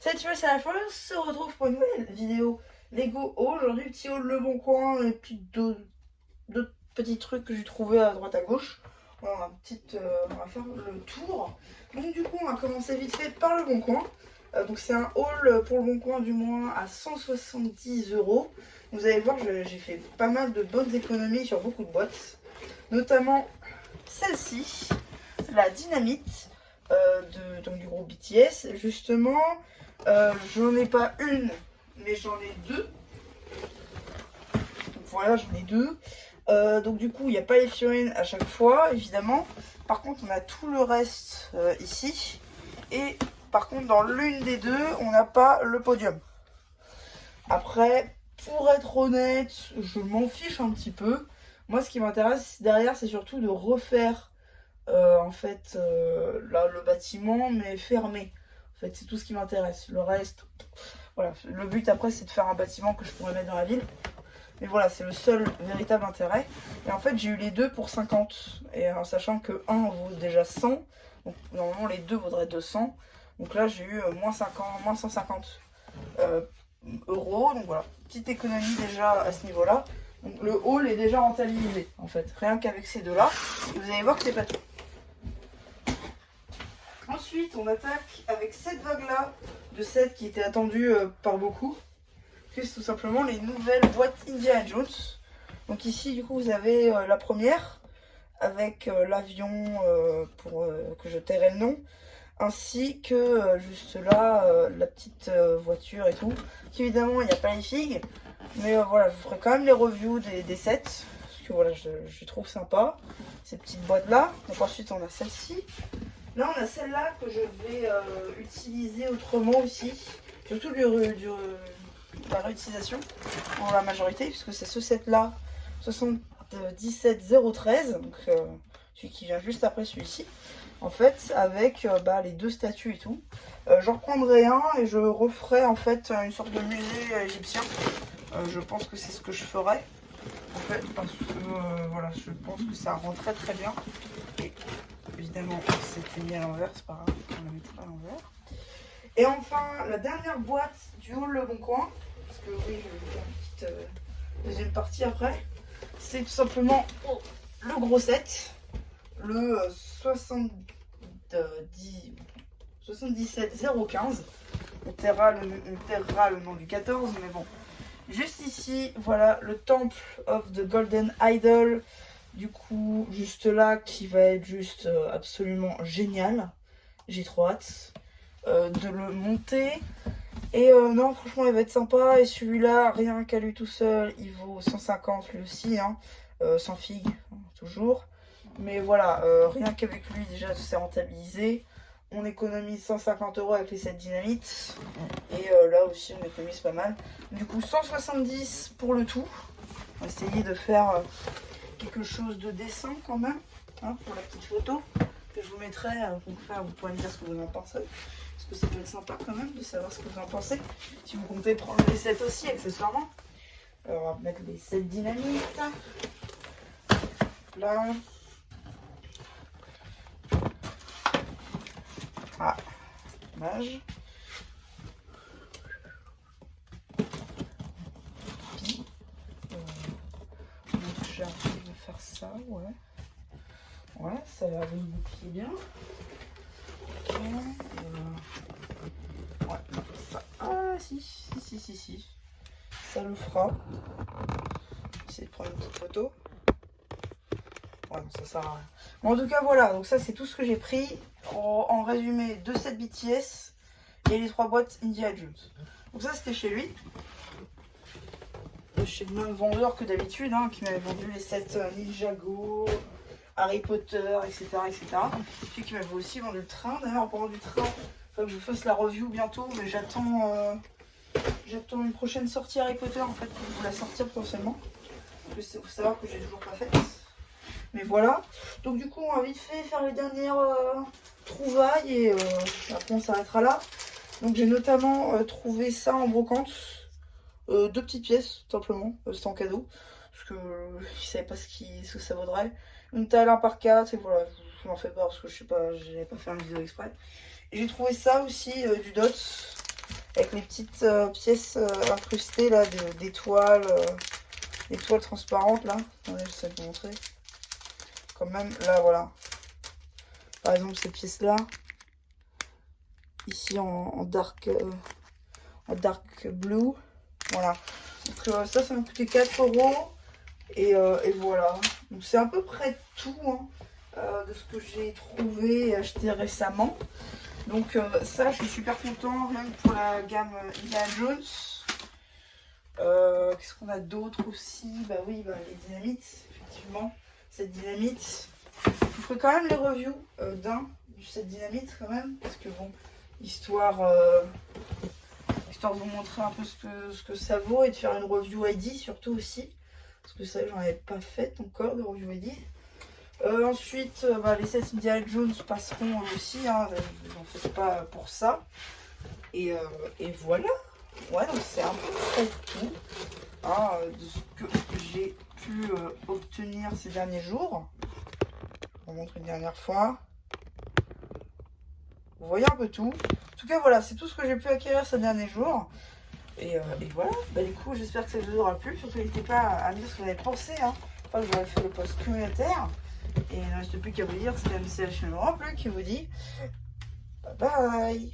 Salut, c'est la fois, on se retrouve pour une nouvelle vidéo Lego haul. Aujourd'hui, petit haul Le Bon Coin et puis d'autres petits trucs que j'ai trouvé à droite à gauche. Voilà, on va faire le tour. Donc du coup, on va commencer vite fait par Le Bon Coin. Donc c'est un haul pour Le Bon Coin du moins à 170 euros. Vous allez voir, j'ai fait pas mal de bonnes économies sur beaucoup de boîtes. Notamment celle-ci, la Dynamite donc du groupe BTS. Justement, j'en ai pas une, mais j'en ai deux. Donc voilà, j'en ai deux. Donc du coup, il n'y a pas les figurines à chaque fois, évidemment. Par contre, on a tout le reste ici. Et par contre, dans l'une des deux, on n'a pas le podium. Après, pour être honnête, je m'en fiche un petit peu. Moi, ce qui m'intéresse derrière, c'est surtout de refaire là, le bâtiment, mais fermé. En fait, c'est tout ce qui m'intéresse. Le reste, voilà. Le but après, c'est de faire un bâtiment que je pourrais mettre dans la ville. Mais voilà, c'est le seul véritable intérêt. Et en fait, j'ai eu les deux pour 50. Et en sachant que un vaut déjà 100. Donc normalement, les deux vaudraient 200. Donc là, j'ai eu moins 50, moins 150 euros. Donc voilà, petite économie déjà à ce niveau-là. Donc le haul est déjà rentabilisé, en fait. Rien qu'avec ces deux-là. Vous allez voir que c'est pas tout. Ensuite, on attaque avec cette vague-là de 7 qui était attendue par beaucoup. C'est tout simplement les nouvelles boîtes Indiana Jones. Donc ici, du coup, vous avez la première avec l'avion pour que je tairai le nom, ainsi que juste là, la petite voiture et tout. Donc, évidemment, il n'y a pas les figues, mais voilà, je vous ferai quand même les reviews des sets, parce que voilà, je trouve sympa, ces petites boîtes-là. Donc ensuite, on a celle-ci. Là, on a celle-là que je vais utiliser autrement aussi, surtout la réutilisation en la majorité, puisque c'est ce set-là, 77013, donc celui qui vient juste après celui-ci, en fait, avec les deux statues et tout. J'en reprendrai un et je referai en fait une sorte de musée égyptien. Je pense que c'est ce que je ferai, en fait, parce que voilà, je pense que ça rend très très bien. Et évidemment, c'était mis à l'envers, c'est pas grave, on la mettra à l'envers. Et enfin, la dernière boîte du haul Le Bon Coin, parce que oui, je vais vous faire une petite deuxième partie après, c'est tout simplement le gros set, le 77015. On taira le nom du 14, mais bon. Juste ici, voilà, le Temple of the Golden Idol. Du coup, juste là, qui va être juste absolument génial. J'ai trop hâte de le monter. Et non, franchement, il va être sympa. Et celui-là, rien qu'à lui tout seul, il vaut 150 lui aussi, hein, sans figue, hein, toujours. Mais voilà, rien qu'avec lui, déjà, c'est rentabilisé. On économise 150 euros avec les 7 dynamites. Et là aussi, on économise pas mal. Du coup, 170 pour le tout. On va essayer de faire quelque chose de décent quand même, hein, pour la petite photo que je vous mettrai. Vous pourrez me dire ce que vous en pensez. Parce que ça peut être sympa quand même de savoir ce que vous en pensez. Si vous comptez prendre les 7 aussi, accessoirement. Alors, on va mettre les 7 dynamites. Là. Ah, dommage. Donc j'arrive à faire ça, ouais. Ouais, ça va vous boucler bien. Ok. Ouais, non, ça. Ah, si. Ça le fera. Essayer de prendre une petite photo. Ouais, non, ça sert à rien. Bon, en tout cas, voilà. Donc, ça, c'est tout ce que j'ai pris. En résumé, 2 sets BTS et les 3 boîtes Indiana Jones. Donc, ça, c'était chez lui. Chez le même vendeur que d'habitude, hein, qui m'avait vendu les sets Ninjago, Harry Potter, etc. Puis qui m'avait aussi vendu le train. D'ailleurs, en parlant du train, il faut que je vous fasse la review bientôt, mais j'attends une prochaine sortie Harry Potter en fait pour vous la sortir potentiellement. Il faut savoir que j'ai toujours pas faite. Mais voilà. Donc du coup, on va vite fait faire les dernières trouvailles et après on s'arrêtera là. Donc j'ai notamment trouvé ça en brocante. 2 petites pièces, tout simplement. C'était en cadeau. Parce que je savais pas ce que ça vaudrait. Une taille 1 par 4 et voilà. Je m'en fais pas parce que je sais pas, j'avais pas fait un vidéo exprès. Et j'ai trouvé ça aussi, du Dots. avec les petites pièces incrustées là, d'étoiles, étoiles transparentes là. Attendez, j'essaie de vous montrer. Quand même, là voilà. Par exemple, ces pièces là. Ici en dark blue. Voilà. Donc ça m'a coûté 4 €. Et voilà. Donc c'est à peu près tout hein, de ce que j'ai trouvé et acheté récemment. Donc ça, je suis super content, rien que pour la gamme Indiana Jones. Qu'est-ce qu'on a d'autre aussi? Bah oui, bah, les dynamites, effectivement. Cette dynamite. Je vous ferai quand même les reviews de cette dynamite quand même. Parce que bon, histoire de vous montrer un peu ce que ça vaut et de faire une review ID surtout aussi. Parce que ça, j'en avais pas fait encore de review ID. Ensuite, bah, les 7 Indiana Jones passeront aussi, hein, ne vous en faites pas pour ça. Et voilà. Ouais, donc c'est un peu près tout hein, de ce que j'ai pu obtenir ces derniers jours. Je vous montre une dernière fois. Vous voyez un peu tout. En tout cas, voilà, c'est tout ce que j'ai pu acquérir ces derniers jours. Et voilà. Bah, du coup, j'espère que ça vous aura plu. Surtout, n'hésitez pas à me dire ce que vous avez pensé. Hein. Enfin, que j'aurais fait le post communautaire. Et il ne reste plus qu'à vous dire, c'était MCH numéro 1 qui vous dit bye bye.